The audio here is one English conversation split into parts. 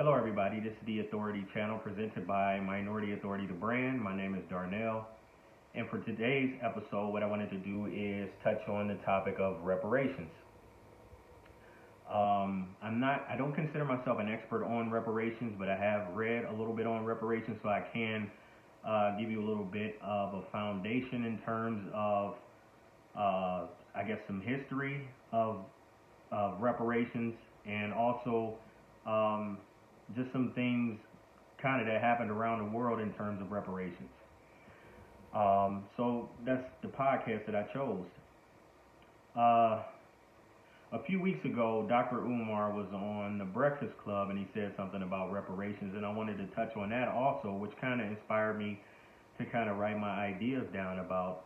Hello, everybody. This is the Authority Channel presented by Minority Authority, the brand. My name is Darnell. And for today's episode, what I wanted to do is touch on the topic of reparations. I don't consider myself an expert on reparations, but I have read a little bit on reparations, so I can give you a little bit of a foundation in terms of, some history of reparations, and also just some things kind of that happened around the world in terms of reparations. So that's the podcast that I chose. A few weeks ago, Dr. Umar was on the Breakfast Club and he said something about reparations, and I wanted to touch on that also, which kind of inspired me to kind of write my ideas down about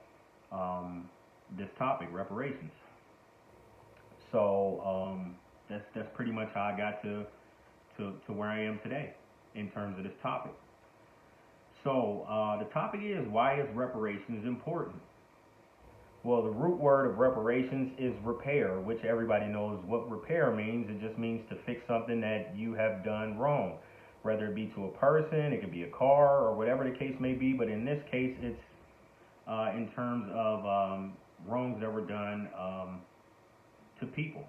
this topic, reparations. So that's pretty much how I got to where I am today in terms of this topic. So the topic is, why is reparations important? Well, the root word of reparations is repair, which everybody knows what repair means. It just means to fix something that you have done wrong, whether it be to a person, it could be a car, or whatever the case may be. But in this case, it's in terms of wrongs that were done to people.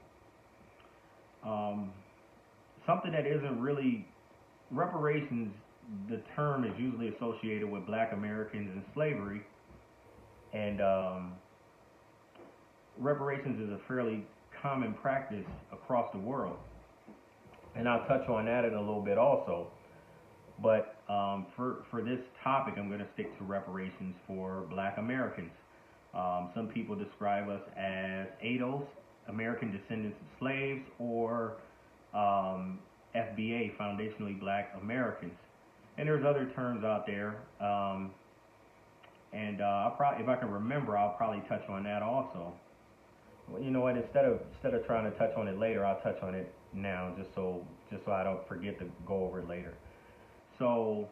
Something that isn't really reparations, the term is usually associated with Black Americans and slavery, and reparations is a fairly common practice across the world, and I'll touch on that in a little bit also. But for this topic, I'm going to stick to reparations for Black Americans. Some people describe us as ADOS, American Descendants of Slaves, or FBA, Foundationally Black Americans. And there's other terms out there, and if I can remember, I'll probably touch on that also. Well, you know what? Instead of trying to touch on it later, I'll touch on it now, just so I don't forget to go over it later. So,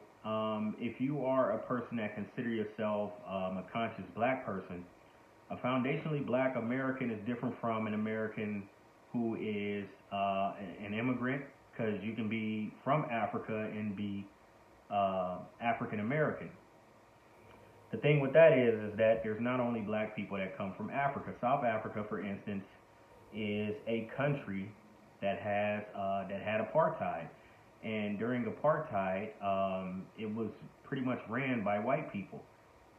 if you are a person that consider yourself a conscious Black person, a foundationally Black American is different from an American who is an immigrant, because you can be from Africa and be African American. The thing with that is that there's not only Black people that come from Africa. South Africa, for instance, is a country that had apartheid, and during apartheid, it was pretty much ran by white people.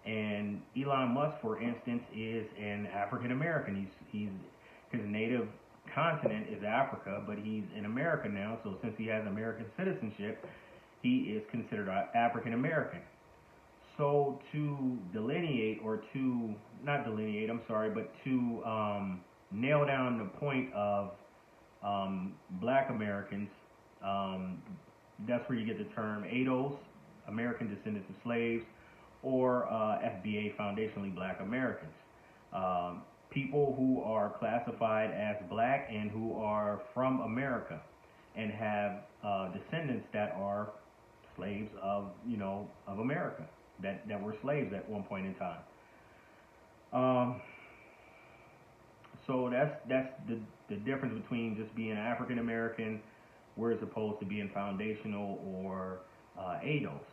And Elon Musk, for instance, is an African American. He's his native continent is Africa, but he's in America now. So since he has American citizenship, he is considered African American. So to nail down the point of Black Americans, that's where you get the term ADOS, American Descendants of Slaves, or FBA, Foundationally Black Americans. People who are classified as Black and who are from America and have descendants that are slaves of America, that were slaves at one point in time. So that's the difference between just being African American, whereas opposed to being foundational or ADOS.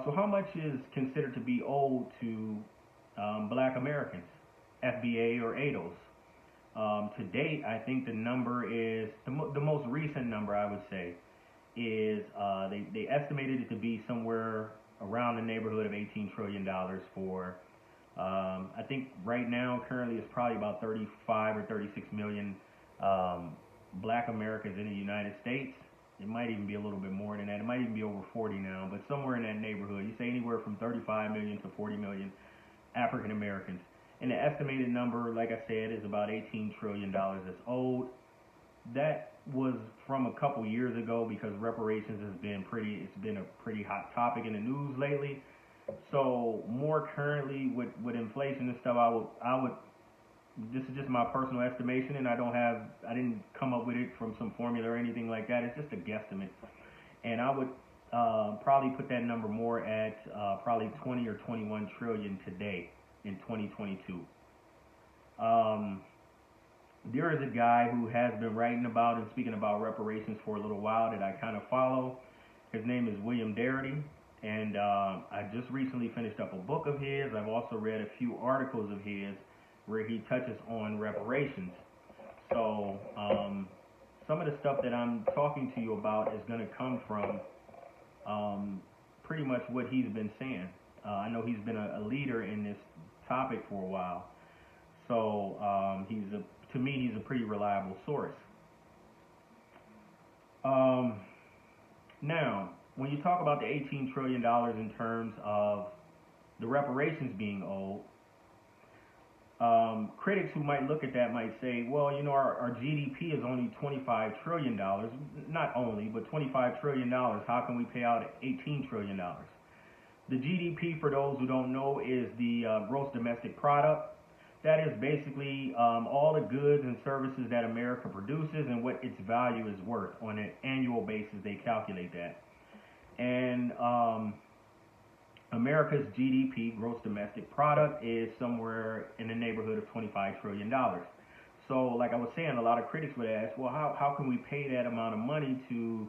So how much is considered to be owed to Black Americans, FBA or ADOS? To date, I think the number is, the most recent number I would say, is they estimated it to be somewhere around the neighborhood of $18 trillion for, I think right now, currently it's probably about 35 or 36 million Black Americans in the United States. It might even be a little bit more than that. It might even be over 40 now, but somewhere in that neighborhood. You say anywhere from 35 million to 40 million African Americans. And the estimated number, like I said, is about $18 trillion that's owed. That was from a couple years ago, because reparations it's been a pretty hot topic in the news lately. So more currently with inflation and stuff, I would this is just my personal estimation, and I didn't come up with it from some formula or anything like that. It's just a guesstimate, and I would probably put that number more at probably 20 or 21 trillion today in 2022. there is a guy who has been writing about and speaking about reparations for a little while that I kind of follow. His name is William Darity, and I just recently finished up a book of his. I've also read a few articles of his where he touches on reparations. So some of the stuff that I'm talking to you about is going to come from pretty much what he's been saying. I know he's been a leader in this topic for a while, so to me he's a pretty reliable source. Um, Now, when you talk about the $18 trillion in terms of the reparations being owed, critics who might look at that might say, well, our GDP is only $25 trillion. Not only, but $25 trillion. How can we pay out $18 trillion? The GDP, for those who don't know, is the gross domestic product. That is basically all the goods and services that America produces and what its value is worth on an annual basis. They calculate that. And America's GDP, gross domestic product, is somewhere in the neighborhood of $25 trillion. So, like I was saying, a lot of critics would ask, well, how can we pay that amount of money to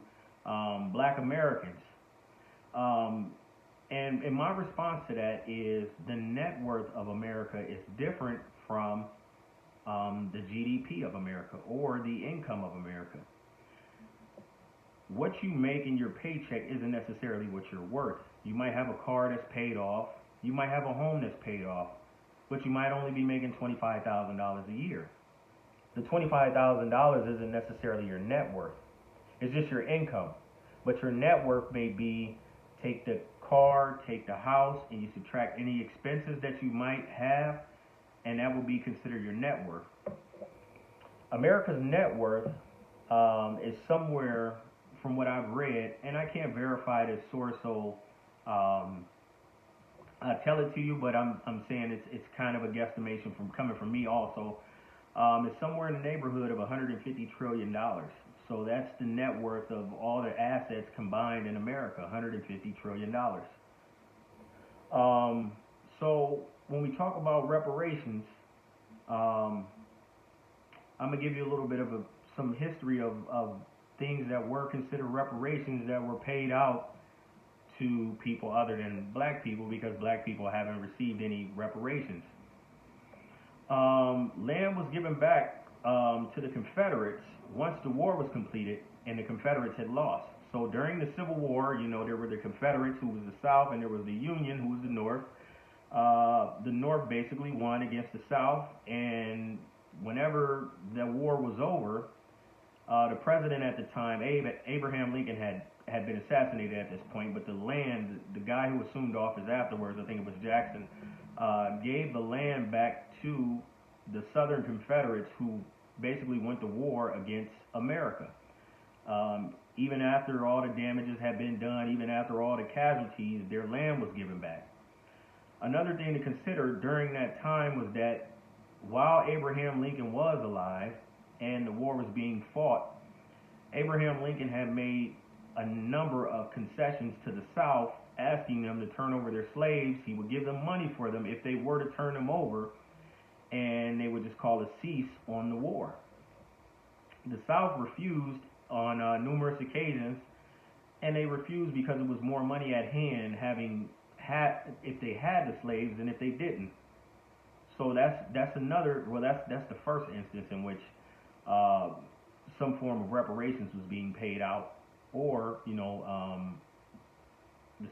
black Americans? And my response to that is the net worth of America is different from the GDP of America or the income of America. What you make in your paycheck isn't necessarily what you're worth. You might have a car that's paid off. You might have a home that's paid off. But you might only be making $25,000 a year. The $25,000 isn't necessarily your net worth. It's just your income. But your net worth may be, take the car, take the house, and you subtract any expenses that you might have, and that will be considered your net worth. America's net worth is somewhere, from what I've read, and I can't verify this source, so I tell it to you, but I'm saying it's kind of a guesstimation from coming from me also. It's somewhere in the neighborhood of $150 trillion. So that's the net worth of all the assets combined in America, $150 trillion. So when we talk about reparations, I'm going to give you a little bit of some history of things that were considered reparations that were paid out to people other than black people, because black people haven't received any reparations. Land was given back to the Confederates once the war was completed and the Confederates had lost. So during the Civil War, there were the Confederates, who was the South, and there was the Union, who was the North. The North basically won against the South, and whenever the war was over, the president at the time, Abraham Lincoln, had been assassinated at this point, but the guy who assumed office afterwards, I think it was Jackson, gave the land back to the Southern Confederates, who basically went to war against America. Even after all the damages had been done, even after all the casualties, their land was given back. Another thing to consider during that time was that while Abraham Lincoln was alive and the war was being fought, Abraham Lincoln had made a number of concessions to the South, asking them to turn over their slaves. He would give them money for them if they were to turn them over, and they would just call a cease on the war. The South refused on numerous occasions, and they refused because it was more money at hand if they had the slaves than if they didn't. So that's the first instance in which some form of reparations was being paid out, or the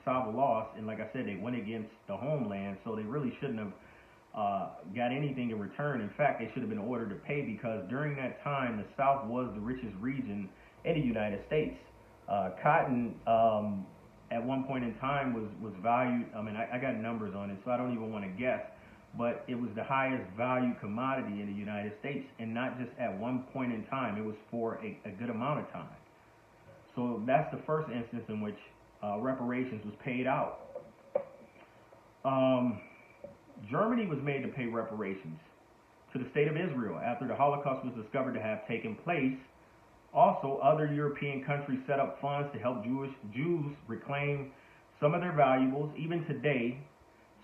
South lost, and like I said, they went against the homeland, so they really shouldn't have got anything in return. In fact, they should have been ordered to pay, because during that time, the South was the richest region in the United States. Cotton, at one point in time, was valued. I mean, I got numbers on it, so I don't even want to guess, but it was the highest value commodity in the United States, and not just at one point in time. It was for a good amount of time. So that's the first instance in which reparations was paid out. Germany was made to pay reparations to the state of Israel after the Holocaust was discovered to have taken place. Also, other European countries set up funds to help Jews reclaim some of their valuables. Even today,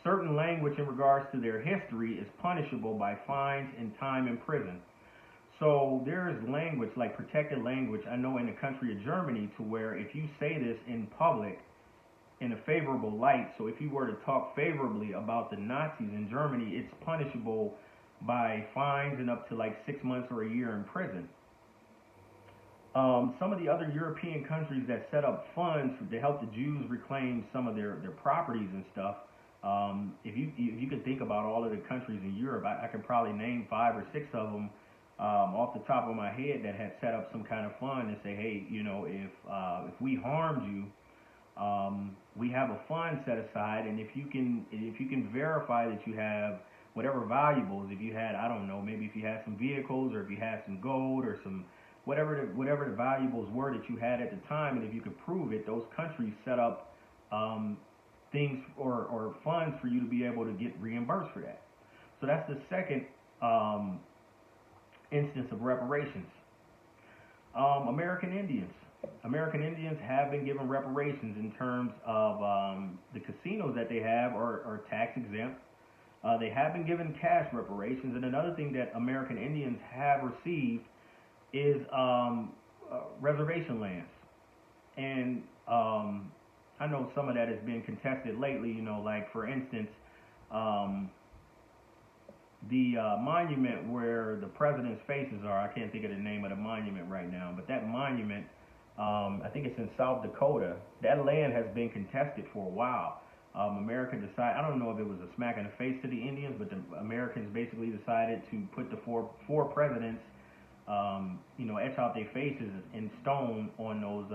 certain language in regards to their history is punishable by fines and time in prison. So there is language, like protected language, I know in the country of Germany, to where if you say this in public in a favorable light, so if you were to talk favorably about the Nazis in Germany, it's punishable by fines and up to like 6 months or a year in prison. Some of the other European countries that set up funds to help the Jews reclaim some of their properties and stuff. If you could think about all of the countries in Europe, I could probably name 5 or 6 of them off the top of my head that had set up some kind of fund and say, hey, if we harmed you, we have a fund set aside, and if you can verify that you have whatever valuables, if you had, I don't know, maybe if you had some vehicles or if you had some gold or some whatever the valuables were that you had at the time, and if you could prove it, those countries set up things or funds for you to be able to get reimbursed for that. So that's the second instance of reparations. American Indians. American Indians have been given reparations in terms of the casinos that they have are tax exempt. They have been given cash reparations, and another thing that American Indians have received is reservation lands. And I know some of that has been contested lately, like for instance, the monument where the president's faces are, I can't think of the name of the monument right now, but that monument, I think it's in South Dakota, that land has been contested for a while. America decided, I don't know if it was a smack in the face to the Indians, but the Americans basically decided to put the four presidents, etch out their faces in stone on those,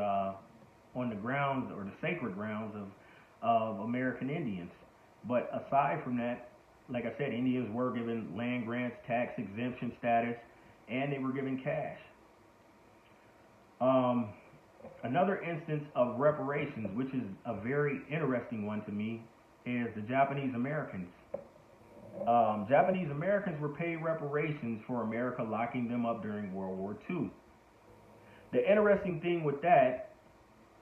on the grounds or the sacred grounds of American Indians. But aside from that, like I said, Indians were given land grants, tax exemption status, and they were given cash. Another instance of reparations, which is a very interesting one to me, is the Japanese Americans. Japanese Americans were paid reparations for America locking them up during World War II. The interesting thing with that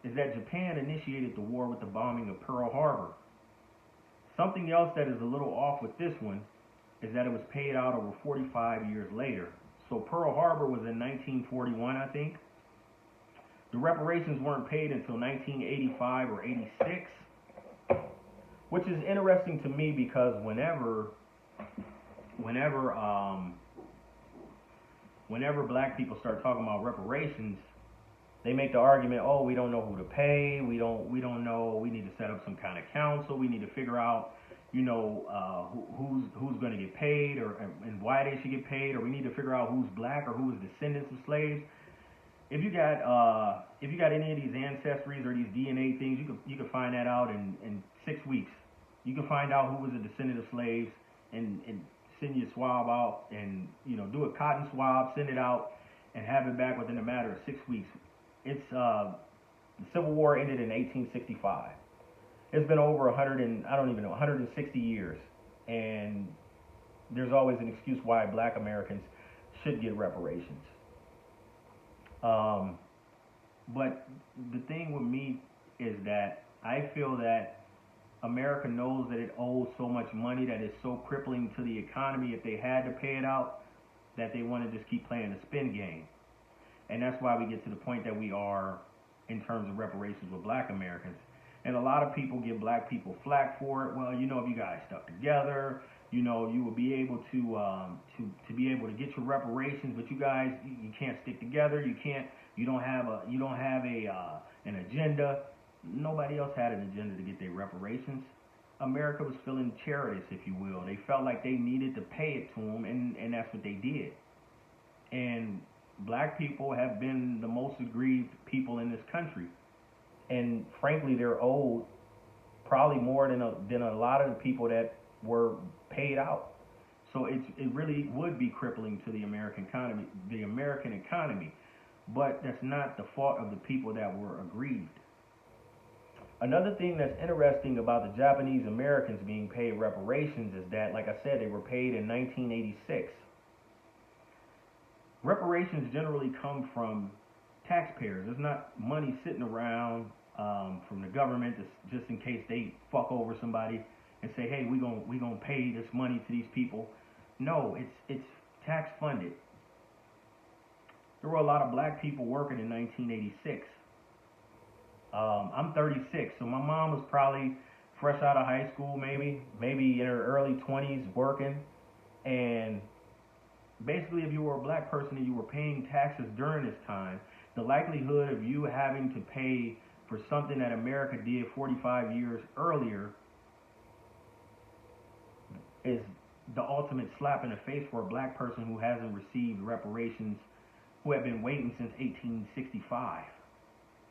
is that Japan initiated the war with the bombing of Pearl Harbor. Something else that is a little off with this one is that it was paid out over 45 years later. So Pearl Harbor was in 1941, I think. The reparations weren't paid until 1985 or 86, which is interesting to me because whenever black people start talking about reparations, they make the argument, oh, we don't know who to pay, we don't know, we need to set up some kind of council, we need to figure out, who's going to get paid and why they should get paid, or we need to figure out who's black or who is descendants of slaves. If you got any of these ancestries or these DNA things, you can find that out in 6 weeks. You can find out who was a descendant of slaves and send your swab out and do a cotton swab, send it out, and have it back within a matter of 6 weeks. It's the Civil War ended in 1865. It's been over 160 years, and there's always an excuse why black Americans should get reparations. But the thing with me is that I feel that America knows that it owes so much money that it's so crippling to the economy if they had to pay it out that they want to just keep playing the spin game. And that's why we get to the point that we are in terms of reparations with black Americans. And a lot of people give black people flack for it. Well, if you guys stuck together, you will be able to be able to get your reparations, but you guys, you can't stick together. You don't have an agenda. Nobody else had an agenda to get their reparations. America was feeling charities, if you will. They felt like they needed to pay it to them, and that's what they did. And black people have been the most aggrieved people in this country. And frankly, they're owed probably more than a lot of the people that were paid out. So it really would be crippling to the American economy. But that's not the fault of the people that were aggrieved. Another thing that's interesting about the Japanese Americans being paid reparations is that, like I said, they were paid in 1986. Reparations generally come from taxpayers. There's not money sitting around from the government just in case they fuck over somebody and say, hey, we gonna pay this money to these people. No, it's tax funded. there were a lot of black people working in 1986. I'm 36, so my mom was probably fresh out of high school, maybe in her early 20s working. And basically, if you were a black person and you were paying taxes during this time, the likelihood of you having to pay for something that America did 45 years earlier is the ultimate slap in the face for a black person who hasn't received reparations, who have been waiting since 1865,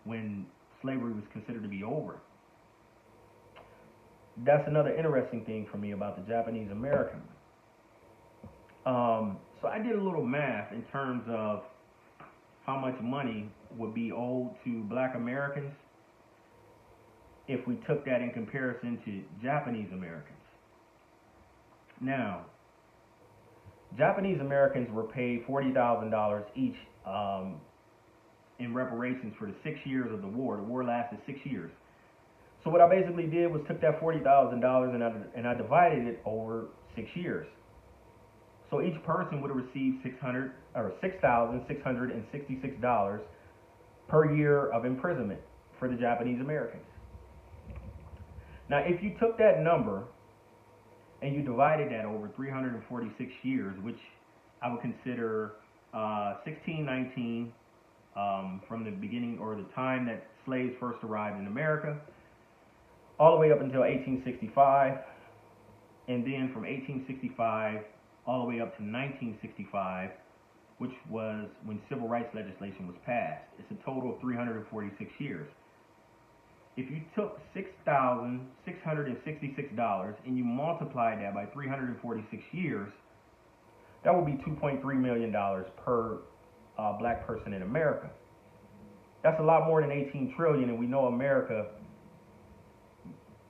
when slavery was considered to be over. That's another interesting thing for me about the Japanese American. So I did a little math in terms of how much money would be owed to black Americans if we took that in comparison to Japanese Americans. Now, Japanese Americans were paid $40,000 each in reparations for the 6 years of the war. The war lasted 6 years. So what I basically did was took that $40,000 and I divided it over 6 years. So each person would have received $6,666 per year of imprisonment for the Japanese Americans. Now, if you took that number and you divided that over 346 years, which I would consider 1619 from the beginning or the time that slaves first arrived in America, all the way up until 1865, and then from 1865 all the way up to 1965, which was when civil rights legislation was passed. It's a total of 346 years. If you took $6,666 and you multiplied that by 346 years, that would be $2.3 million per black person in America. That's a lot more than 18 trillion, and we know America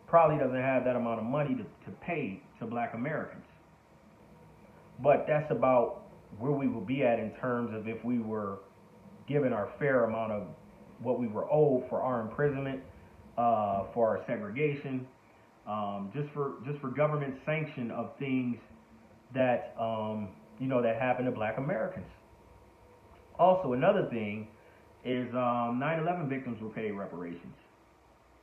probably doesn't have that amount of money to pay to black Americans. But that's about where we will be at in terms of if we were given our fair amount of what we were owed for our imprisonment, for our segregation, just for government sanction of things that that happened to black Americans. Also, another thing is 9/11 victims were paid reparations.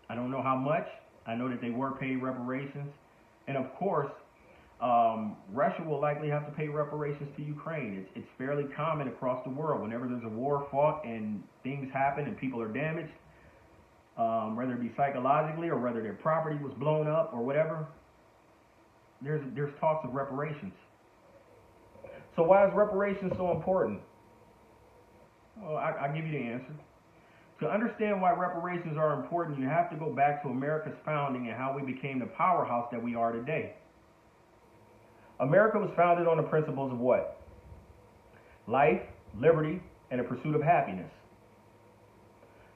I don't know how much. I know that they were paid reparations, and of course, Russia will likely have to pay reparations to Ukraine. It's fairly common across the world. Whenever there's a war fought and things happen and people are damaged, whether it be psychologically or whether their property was blown up or whatever, there's talks of reparations. So why is reparations so important? Well, I'll give you the answer. To understand why reparations are important, you have to go back to America's founding and how we became the powerhouse that we are today. America was founded on the principles of what? Life, liberty, and the pursuit of happiness.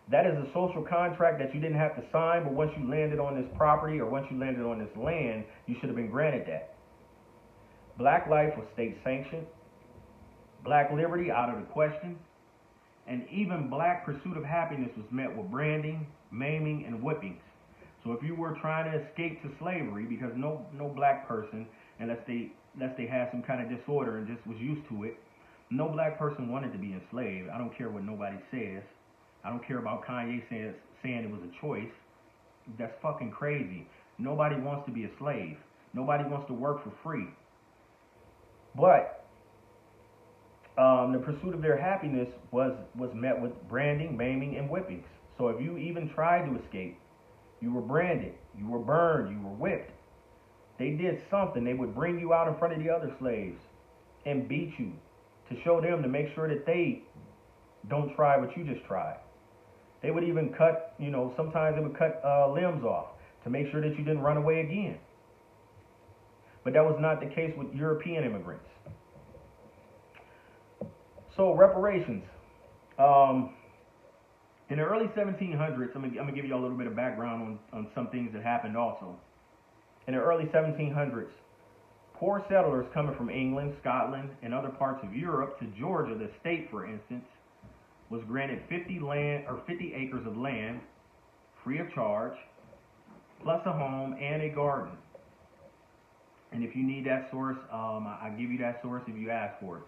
That is a social contract that you didn't have to sign, but once you landed on this property or once you landed on this land, you should have been granted that. Black life was state sanctioned, black liberty out of the question, and even black pursuit of happiness was met with branding, maiming, and whippings. So if you were trying to escape to slavery, because no black person, unless they had some kind of disorder and just was used to it, no black person wanted to be enslaved. I don't care what nobody says. I don't care about Kanye saying it was a choice. That's fucking crazy. Nobody wants to be a slave. Nobody wants to work for free. But the pursuit of their happiness was met with branding, maiming, and whippings. So if you even tried to escape, you were branded, you were burned, you were whipped. They did something. They would bring you out in front of the other slaves and beat you to show them, to make sure that they don't try what you just tried. They would even cut, sometimes they would cut limbs off to make sure that you didn't run away again. But that was not the case with European immigrants. So reparations. In the early 1700s, I'm gonna give you a little bit of background on some things that happened also. In the early 1700s, poor settlers coming from England, Scotland, and other parts of Europe to Georgia, the state, for instance, was granted 50 acres of land, free of charge, plus a home and a garden. And if you need that source, I'll give you that source if you ask for it.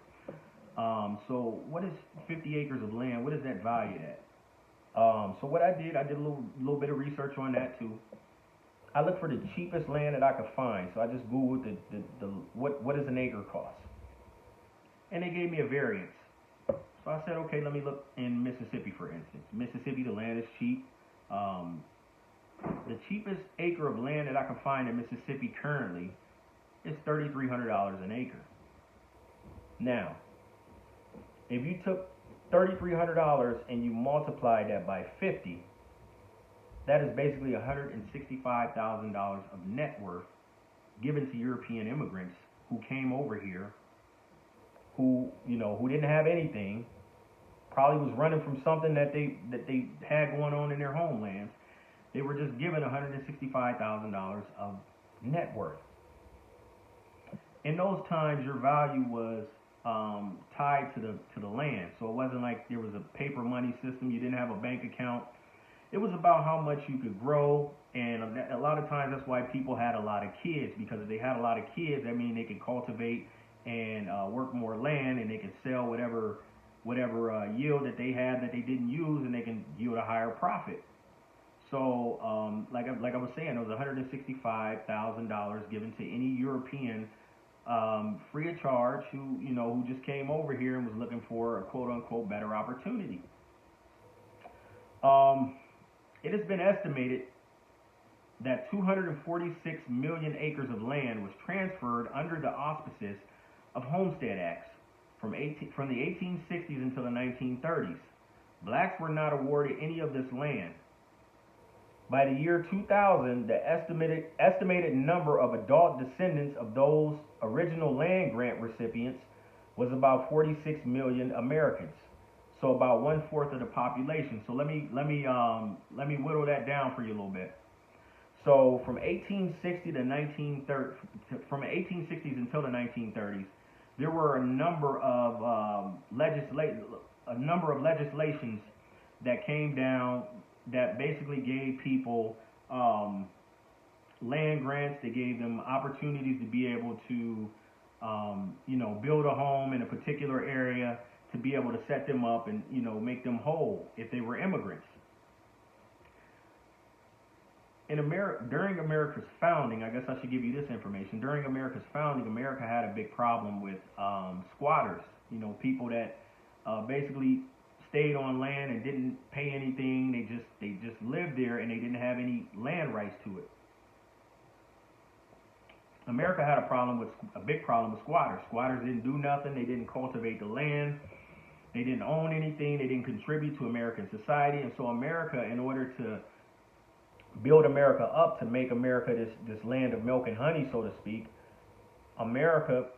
So what is 50 acres of land? What is that valued at? So what I did a little bit of research on that too. I looked for the cheapest land that I could find. So I just Googled the what is an acre cost, and they gave me a variance. So I said, okay, let me look in Mississippi, for instance. Mississippi, the land is cheap. Um, the cheapest acre of land that I can find in Mississippi currently is $3,300 an acre. Now, if you took $3,300 and you multiplied that by 50, that is basically $165,000 of net worth given to European immigrants who came over here, who didn't have anything, probably was running from something that they had going on in their homelands. They were just given $165,000 of net worth. In those times, your value was tied to the land, so it wasn't like there was a paper money system. You didn't have a bank account. It was about how much you could grow, and a lot of times that's why people had a lot of kids, because if they had a lot of kids, that means they could cultivate and work more land, and they could sell whatever yield that they had that they didn't use, and they can yield a higher profit. So, like I was saying, there was $165,000 given to any European free of charge who just came over here and was looking for a quote unquote better opportunity. It has been estimated that 246 million acres of land was transferred under the auspices of Homestead Acts from the 1860s until the 1930s. Blacks were not awarded any of this land. By the year 2000, the estimated number of adult descendants of those original land grant recipients was about 46 million Americans. So about 1/4 of the population. So let me whittle that down for you a little bit. So from 1860 to 1930, from the 1860s until the 1930s, there were a number of legislations that came down that basically gave people land grants. They gave them opportunities to be able to build a home in a particular area, to be able to set them up and make them whole if they were immigrants. In America, during America's founding, I guess I should give you this information. During America's founding, America had a big problem with squatters. People that basically stayed on land and didn't pay anything. They just lived there and they didn't have any land rights to it. America had a big problem with squatters. Squatters didn't do nothing. They didn't cultivate the land. They didn't own anything. They didn't contribute to American society. And so America, in order to build America up, to make America this land of milk and honey, so to speak, America,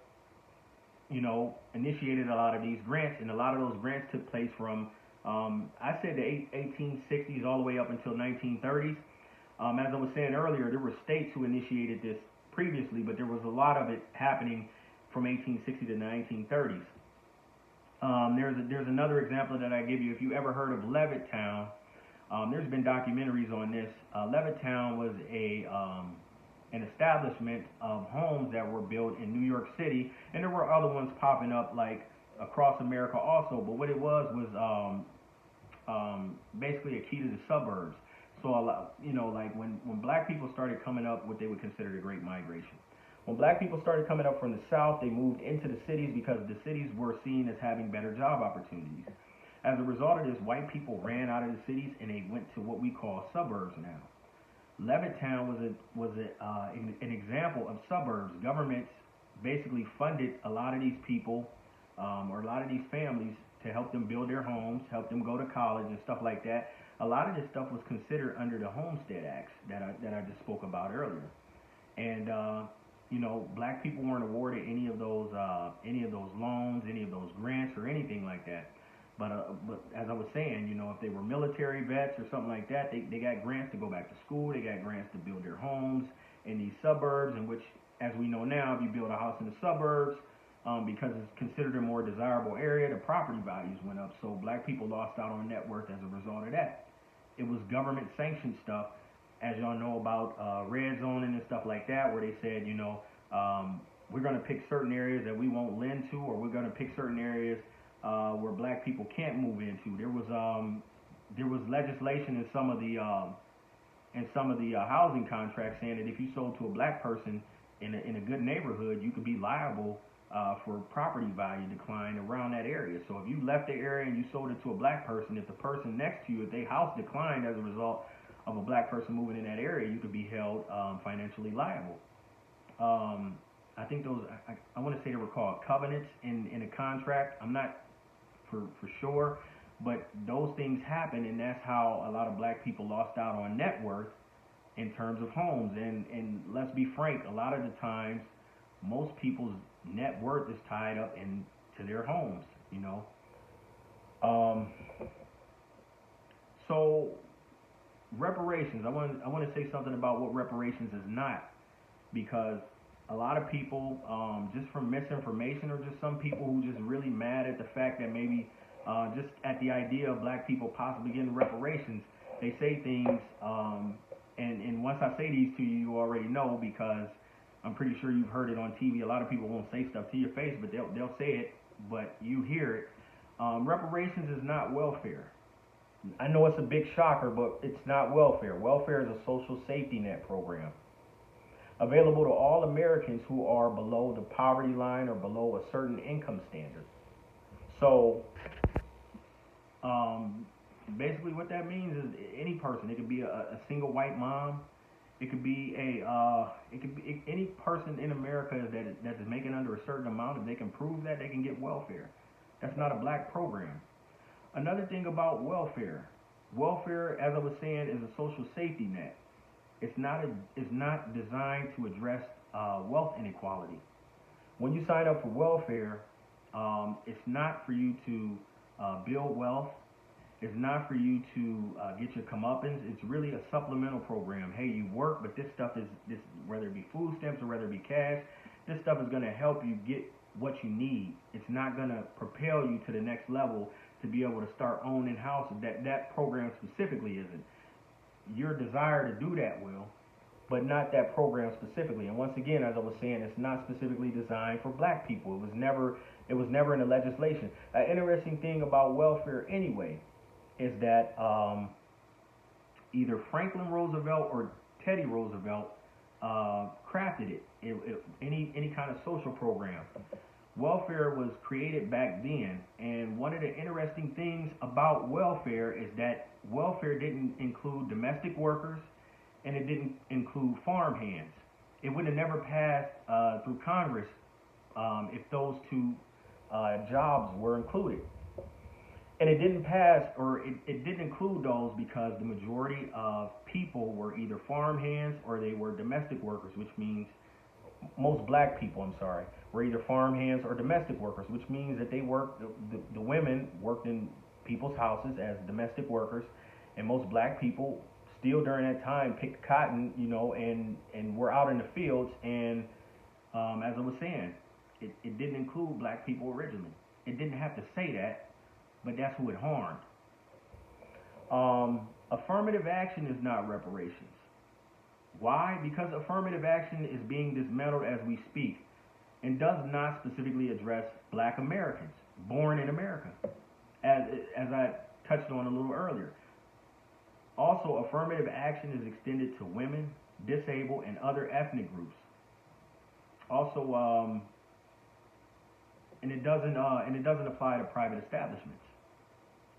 initiated a lot of these grants, and a lot of those grants took place from, I said the 1860s all the way up until 1930s. As I was saying earlier, there were states who initiated this previously, but there was a lot of it happening from 1860 to the 1930s. There's another example that I give you. If you ever heard of Levittown, there's been documentaries on this. Levittown was an establishment of homes that were built in New York City, and there were other ones popping up like across America also. But what it was basically a key to the suburbs. So like when black people started coming up, what they would consider the Great Migration. When black people started coming up from the South, they moved into the cities because the cities were seen as having better job opportunities. As a result of this, white people ran out of the cities and they went to what we call suburbs now. Levittown was an example of suburbs. Governments basically funded a lot of these people or a lot of these families to help them build their homes, help them go to college and stuff like that. A lot of this stuff was considered under the Homestead Acts that I just spoke about earlier. And black people weren't awarded any of those loans, any of those grants, or anything like that. But as I was saying, if they were military vets or something like that, they got grants to go back to school. They got grants to build their homes in these suburbs, in which, as we know now, if you build a house in the suburbs, because it's considered a more desirable area, the property values went up. So black people lost out on net worth as a result of that. It was government sanctioned stuff, as y'all know about red zoning and stuff like that, where they said, we're going to pick certain areas that we won't lend to, or we're going to pick certain areas where black people can't move into. There was legislation in some of the housing contracts saying that if you sold to a black person in a good neighborhood, you could be liable for property value decline around that area. So if you left the area and you sold it to a black person, if the person next to you, if their house declined as a result of a black person moving in that area, you could be held financially liable. I think those, I want to say they were called covenants in a contract. I'm not for sure, but those things happen, and that's how a lot of black people lost out on net worth in terms of homes. And let's be frank, a lot of the times, most people's net worth is tied up into their homes, you know. So reparations, I want to say something about what reparations is not, because a lot of people, just from misinformation, or just some people who just really mad at the fact that maybe just at the idea of black people possibly getting reparations, they say things, and once I say these to you, you already know, because I'm pretty sure you've heard it on TV. A lot of people won't say stuff to your face, but they'll say it, but you hear it. Reparations is not welfare. I know it's a big shocker, but it's not welfare. Welfare is a social safety net program available to all Americans who are below the poverty line or below a certain income standard. So, basically what that means is any person. It could be a single white mom. It could be any person in America that is making under a certain amount. If they can prove that, they can get welfare. That's not a black program. Another thing about welfare, as I was saying, is a social safety net. It's not designed to address wealth inequality. When you sign up for welfare, it's not for you to build wealth. It's not for you to get your comeuppance. It's really a supplemental program. Hey, you work, but this stuff is whether it be food stamps or whether it be cash, this stuff is going to help you get what you need. It's not going to propel you to the next level to be able to start owning houses. That program specifically isn't. Your desire to do that will, but not that program specifically. And once again, as I was saying, it's not specifically designed for black people. It was never in the legislation. An interesting thing about welfare anyway is that either Franklin Roosevelt or Teddy Roosevelt crafted it. Any kind of social program. Welfare was created back then, and one of the interesting things about welfare is that welfare didn't include domestic workers, and it didn't include farm hands. It would have never passed through Congress if those two jobs were included. And it didn't pass, or it didn't include those because the majority of people were either farm hands or they were domestic workers, which means most black people, were either farm hands or domestic workers, which means that they worked, the women worked in people's houses as domestic workers, and most black people still during that time picked cotton, and were out in the fields. And as I was saying, it didn't include black people originally. It didn't have to say that, but that's who it harmed. Affirmative action is not reparations. Why? Because affirmative action is being dismantled as we speak and does not specifically address black Americans born in America, as I touched on a little earlier. Also, affirmative action is extended to women, disabled, and other ethnic groups. Also, and it doesn't apply to private establishments.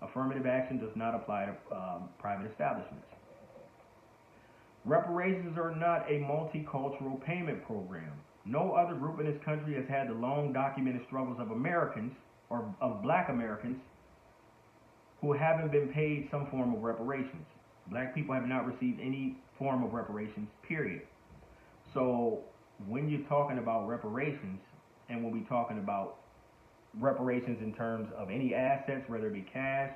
Affirmative action does not apply to private establishments. Reparations are not a multicultural payment program. No other group in this country has had the long documented struggles of Americans, or of black Americans, who haven't been paid some form of reparations. Black people have not received any form of reparations, period. So when you're talking about reparations, and when we're talking about reparations in terms of any assets, whether it be cash,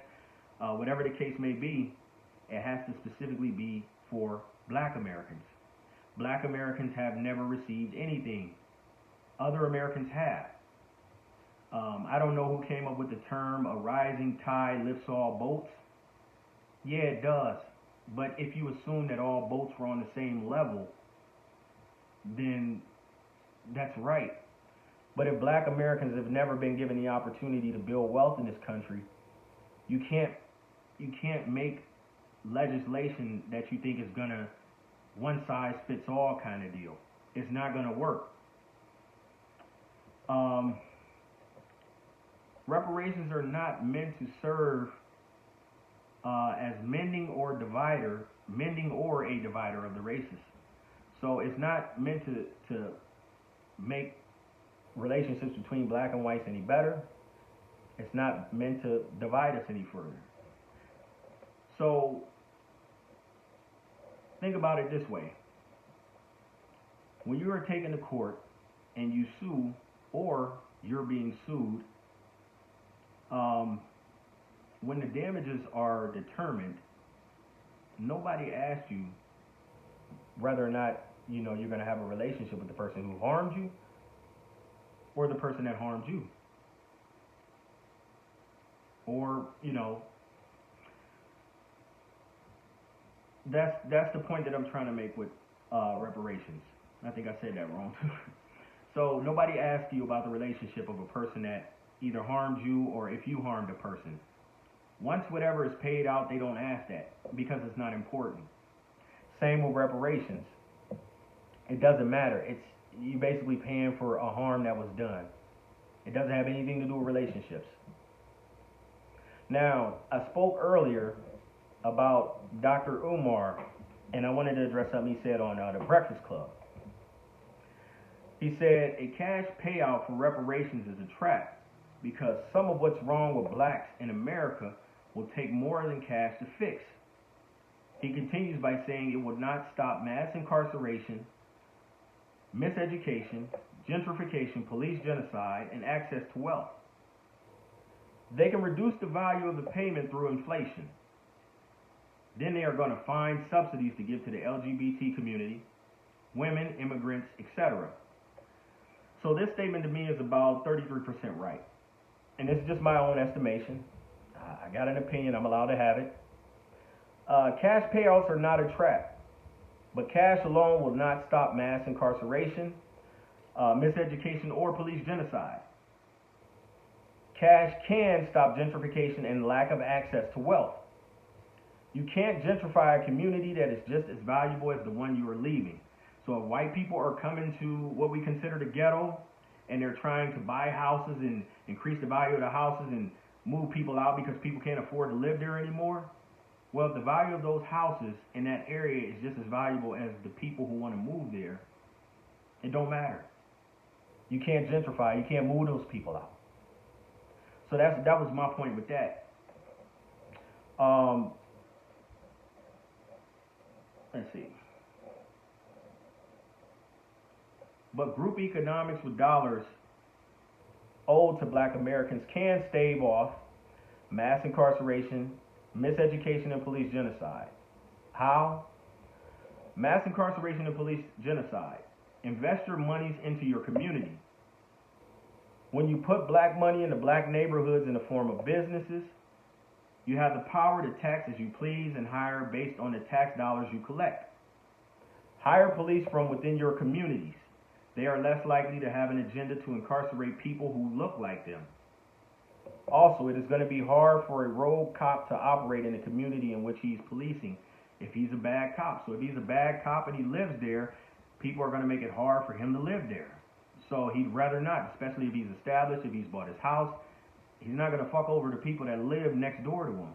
whatever the case may be, it has to specifically be for black Americans. Black Americans have never received anything. Other Americans have. I don't know who came up with the term, a rising tide lifts all boats. Yeah, it does. But if you assume that all boats were on the same level, then That's right. But if black Americans have never been given the opportunity to build wealth in this country, you can't make legislation that you think is gonna one size fits all kind of deal. It's not gonna work. Um, Reparations are not meant to serve as mending or a divider of the races. So it's not meant to make relationships between black and whites any better. It's not meant to divide us any further. So think about it this way. When you are taken to court and you sue or you're being sued, when the damages are determined, nobody asks you whether or not you're going to have a relationship with the person who harmed you or the person that harmed you. Or, that's the point that I'm trying to make with reparations. I think I said that wrong. So nobody asks you about the relationship of a person that either harmed you or if you harmed a person. Once whatever is paid out, they don't ask that because it's not important. Same with reparations. It doesn't matter. It's you basically paying for a harm that was done. It doesn't have anything to do with relationships. Now, I spoke earlier about Dr. Umar, and I wanted to address something he said on the Breakfast Club. He said a cash payout for reparations is a trap because some of what's wrong with blacks in America will take more than cash to fix. He continues by saying it will not stop mass incarceration, miseducation, gentrification, police genocide, and access to wealth. They can reduce the value of the payment through inflation. Then they are going to find subsidies to give to the LGBT community, women, immigrants, etc. So this statement to me is about 33% right. And this is just my own estimation. I got an opinion. I'm allowed to have it. Cash payouts are not a trap, but cash alone will not stop mass incarceration, miseducation, or police genocide. Cash can stop gentrification and lack of access to wealth. You can't gentrify a community that is just as valuable as the one you are leaving. So if white people are coming to what we consider the ghetto and they're trying to buy houses and increase the value of the houses and move people out because people can't afford to live there anymore, well, if the value of those houses in that area is just as valuable as the people who want to move there, it don't matter. You can't gentrify. You can't move those people out. So that was my point with that. Let's see. But group economics with dollars owed to black Americans can stave off mass incarceration, miseducation, and police genocide. How? Mass incarceration and police genocide. Invest your monies into your community. When you put black money into black neighborhoods in the form of businesses, you have the power to tax as you please and hire based on the tax dollars you collect. Hire police from within your communities. They are less likely to have an agenda to incarcerate people who look like them. Also, it is going to be hard for a rogue cop to operate in the community in which he's policing if he's a bad cop. So if he's a bad cop and he lives there, people are going to make it hard for him to live there. So he'd rather not, especially if he's established, if he's bought his house. He's not going to fuck over the people that live next door to him.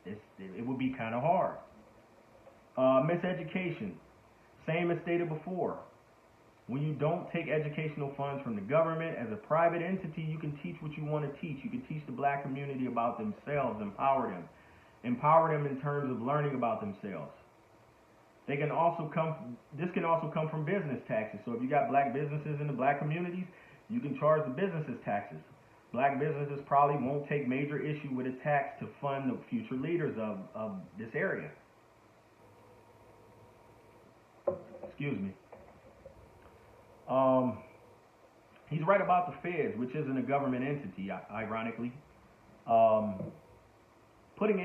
It would be kind of hard. Miseducation. Same as stated before. When you don't take educational funds from the government, as a private entity, you can teach what you want to teach. You can teach the black community about themselves, empower them. Empower them in terms of learning about themselves. This can also come from business taxes. So if you got black businesses in the black communities, you can charge the businesses taxes. Black businesses probably won't take major issue with a tax to fund the future leaders of this area. Excuse me. He's right about the feds, which isn't a government entity, ironically. Putting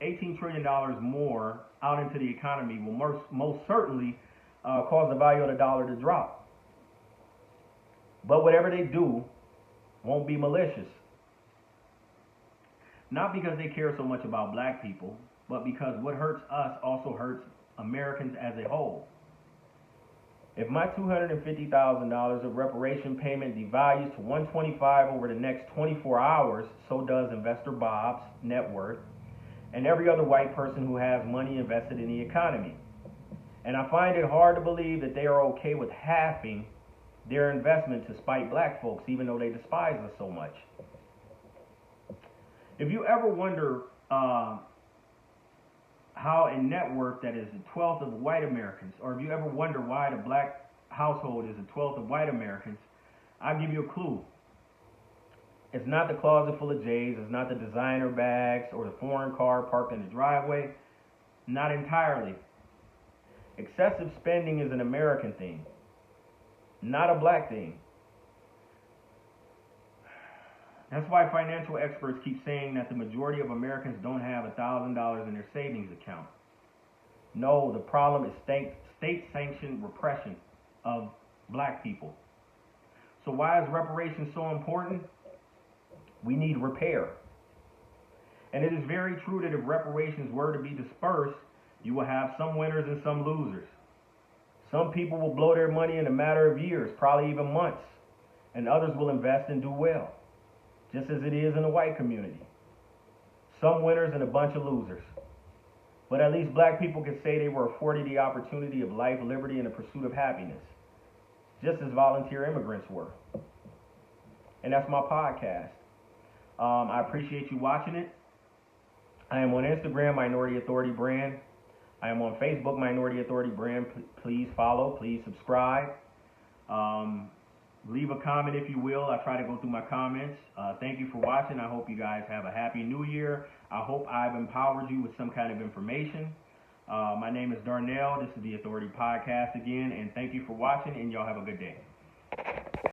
$18 trillion more out into the economy will most certainly cause the value of the dollar to drop. But whatever they do won't be malicious. Not because they care so much about black people, but because what hurts us also hurts Americans as a whole. If my $250,000 of reparation payment devalues to 125 over the next 24 hours, so does investor Bob's net worth and every other white person who has money invested in the economy. And I find it hard to believe that they are okay with halving their investment to spite black folks, even though they despise us so much. If you ever wonder how a net worth that is a 12th of white Americans, or if you ever wonder why the black household is a 12th of white Americans, I'll give you a clue. It's not the closet full of J's, it's not the designer bags or the foreign car parked in the driveway. Not entirely. Excessive spending is an American thing, not a black thing. That's why financial experts keep saying that the majority of Americans don't have $1,000 in their savings account. No, the problem is state-sanctioned repression of black people. So why is reparations so important? We need repair. And it is very true that if reparations were to be dispersed, you will have some winners and some losers. Some people will blow their money in a matter of years, probably even months, and others will invest and do well, just as it is in the white community. Some winners and a bunch of losers. But at least black people can say they were afforded the opportunity of life, liberty, and the pursuit of happiness, just as volunteer immigrants were. And that's my podcast. I appreciate you watching it. I am on Instagram, Minority Authority Brand. I am on Facebook, Minority Authority Brand. Please follow, please subscribe. Leave a comment if you will. I try to go through my comments. Thank you for watching. I hope you guys have a happy new year. I hope I've empowered you with some kind of information. My name is Darnell. This is the Authority Podcast again, and thank you for watching, and y'all have a good day.